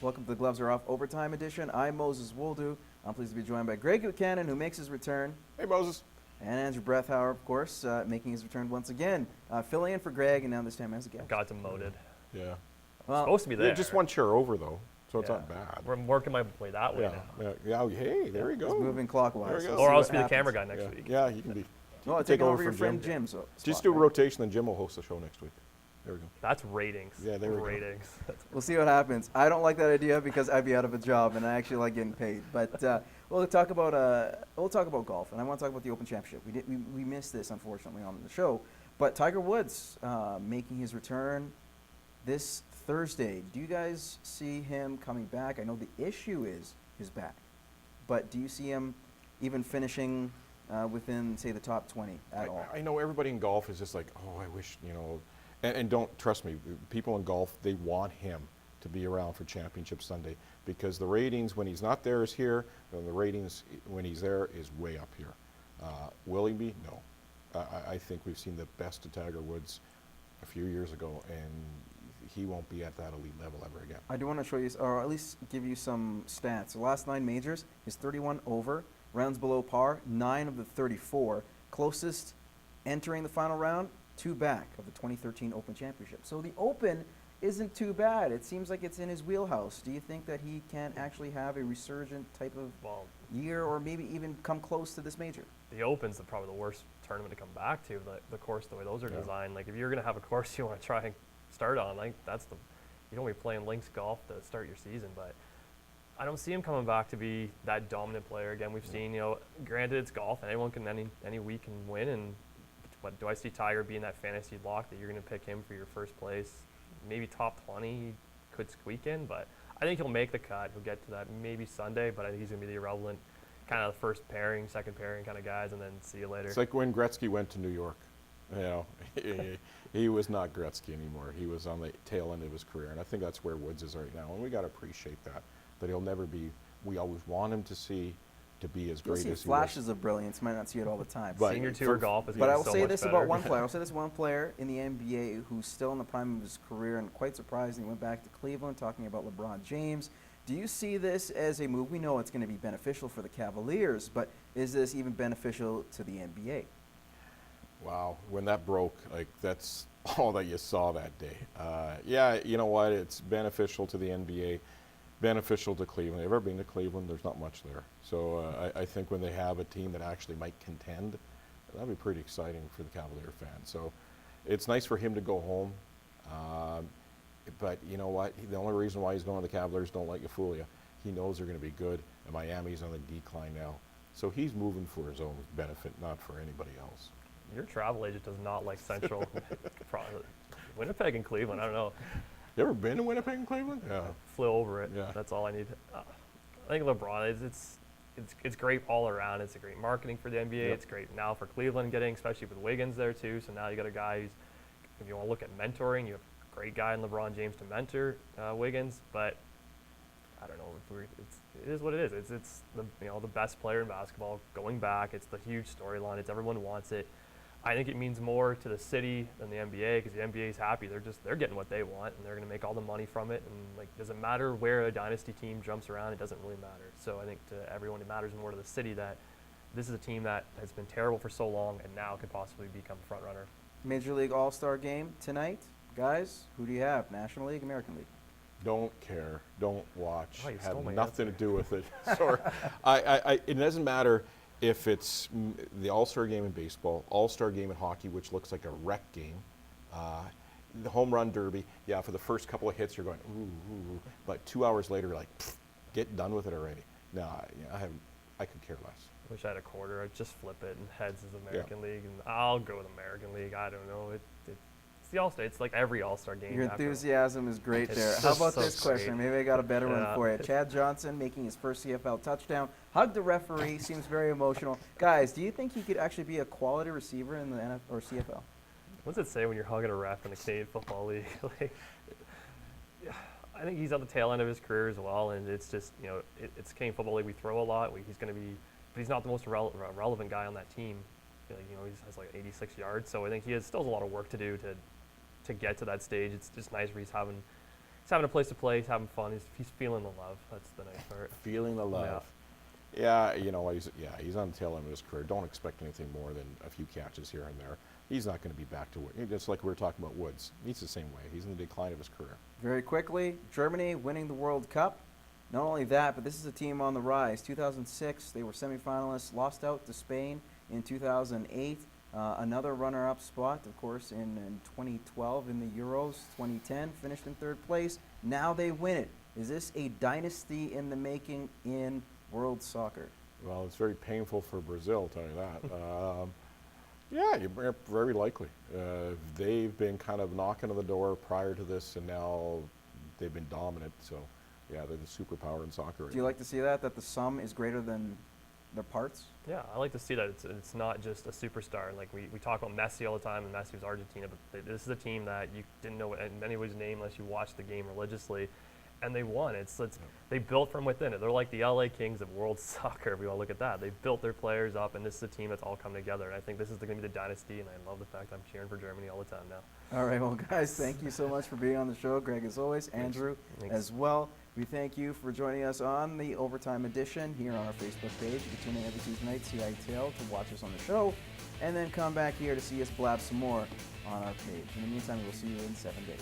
Welcome to the Gloves Are Off Overtime Edition. I'm Moses Woldu. I'm pleased to be joined by Greg Buchanan, who makes his return. Hey, Moses. And Andrew Brethauer, of course, making his return once again. Filling in for Greg, and now this time as a guest. Got demoted. Yeah. Well, Supposed to be there. You're just one chair over, though, so it's not bad. We're working my way that way now. Yeah. Hey, there we go. It's moving clockwise. There we go. Or See I'll what just be the happens. camera guy next week. Yeah, you can be. Oh, take taking over over your for friend Jim. Jim's Just spot, do a right? rotation, then Jim will host the show next week. There we go. That's ratings. Yeah, there we go. Ratings. We'll see what happens. I don't like that idea because I'd be out of a job, and I actually like getting paid. But we'll talk about golf, and I want to talk about the Open Championship. We missed this unfortunately on the show, but Tiger Woods making his return this Thursday. Do you guys see him coming back? I know the issue is his back, but do you see him even finishing within, say, the top 20 at all? I know everybody in golf is just like, oh, I wish, and don't trust me, people in golf, they want him to be around for Championship Sunday because the ratings when he's not there is here, and the ratings when he's there is way up here. Willy, no. I think we've seen the best of Tiger Woods a few years ago, and he won't be at that elite level ever again. I do want to show you, or at least give you some stats. The last 9 majors, he's 31 over, rounds below par, 9 of the 34. Closest entering the final round, 2 back of the 2013 Open Championship. So the Open isn't too bad. It seems like it's in his wheelhouse. Do you think that he can actually have a resurgent type of year, or maybe even come close to this major? The Open's probably the worst tournament to come back to. The course, the way those are designed. Like if you're gonna have a course you want to try and start on, like you don't be playing links golf to start your season. But I don't see him coming back to be that dominant player again. We've seen, granted it's golf and anyone can any week can win. But do I see Tiger being that fantasy lock that you're going to pick him for your first place? Maybe top 20 he could squeak in, but I think he'll make the cut. He'll get to that maybe Sunday, but I think he's going to be the irrelevant kind of the first pairing, second pairing kind of guys, and then see you later. It's like when Gretzky went to New York. He was not Gretzky anymore. He was on the tail end of his career, and I think that's where Woods is right now, and we got to appreciate that he'll never be. We always want him to be as great as he was. Flashes of brilliance, might not see it all the time. But Senior tour golf is But I will so say much this better. about one player. I'll say this one player in the NBA who's still in the prime of his career and quite surprising. He went back to Cleveland, talking about LeBron James. Do you see this as a move? We know it's going to be beneficial for the Cavaliers, but is this even beneficial to the NBA? Wow, when that broke, that's all that you saw that day. Yeah, you know what? It's beneficial to the NBA, beneficial to Cleveland. If you've ever been to Cleveland, there's not much there. So I think when they have a team that actually might contend, that'd be pretty exciting for the Cavalier fans. So it's nice for him to go home. But you know what? The only reason why he's going to the Cavaliers, don't let you fool you. He knows they're going to be good, and Miami's on the decline now. So he's moving for his own benefit, not for anybody else. Your travel agent does not like Central. Winnipeg and Cleveland, I don't know. You ever been to Winnipeg and Cleveland? Yeah. Flew over it. Yeah. That's all I need. I think LeBron, it's great all around. It's a great marketing for the NBA. Yep. It's great now for Cleveland getting, especially with Wiggins there too. So now you got a guy who's, if you want to look at mentoring, you have a great guy in LeBron James to mentor Wiggins. But I don't know. It is what it is. It's the best player in basketball going back. It's the huge storyline. Everyone wants it. I think it means more to the city than the NBA because the NBA is happy. They're getting what they want and they're going to make all the money from it. And doesn't matter where a dynasty team jumps around. It doesn't really matter. So I think to everyone, it matters more to the city that this is a team that has been terrible for so long and now could possibly become a front runner. Major League All-Star Game tonight, guys. Who do you have? National League, American League? Don't care. Don't watch. Oh, you have stole my nothing answer. to do with it. Sorry. It doesn't matter if it's the All-Star Game in baseball, All-Star Game in hockey, which looks like a rec game, the Home Run Derby. Yeah, for the first couple of hits, you're going ooh. But 2 hours later, you're like, get done with it already. No, I could care less. Wish I had a quarter. I'd just flip it and heads is American League, and I'll go with American League. I don't know. It's the All-Star. It's like every All-Star game. Your enthusiasm is great It's there. just How about so this question? great. Maybe I got a better one for you. Chad Johnson making his first CFL touchdown. Hugged the referee. Seems very emotional. Guys, do you think he could actually be a quality receiver in the NFL or CFL? What's it say when you're hugging a ref in the Canadian Football League? I think he's on the tail end of his career as well, and it's just it's Canadian Football League. We throw a lot. He's going to be, but he's not the most relevant guy on that team. He has 86 yards, so I think he has still a lot of work to do to get to that stage. It's just nice where he's having having a place to play. He's having fun. He's feeling the love. That's the nice part. Feeling the love. Yeah, you know, he's on the tail end of his career. Don't expect anything more than a few catches here and there. He's not going to be back to it. Just like we were talking about Woods. He's the same way. He's in the decline of his career. Very quickly, Germany winning the World Cup. Not only that, but this is a team on the rise. 2006, they were semifinalists, lost out to Spain in 2008. Another runner-up spot, of course, in 2012 in the Euros. 2010, finished in third place. Now they win it. Is this a dynasty in the making in world soccer? Well, it's very painful for Brazil, I'll tell you that. Yeah, very likely. They've been kind of knocking on the door prior to this, and now they've been dominant. So, yeah, they're the superpower in soccer. Do you like to see that the sum is greater than the parts? Yeah, I like to see that it's not just a superstar. Like we talk about Messi all the time, and Messi was Argentina, but this is a team that you didn't know anybody's name unless you watched the game religiously, and they won. They built from within it. They're like the LA Kings of world soccer. If we all look at that, they built their players up, and this is a team that's all come together. And I think this is going to be the dynasty, and I love the fact I'm cheering for Germany all the time now. All right, well, guys, thank you so much for being on the show. Greg, as always, Andrew, Thanks. as well. We thank you for joining us on the Overtime Edition here on our Facebook page. You can tune in every Tuesday night, CITL, to watch us on the show, and then come back here to see us blab some more on our page. In the meantime, we'll see you in 7 days.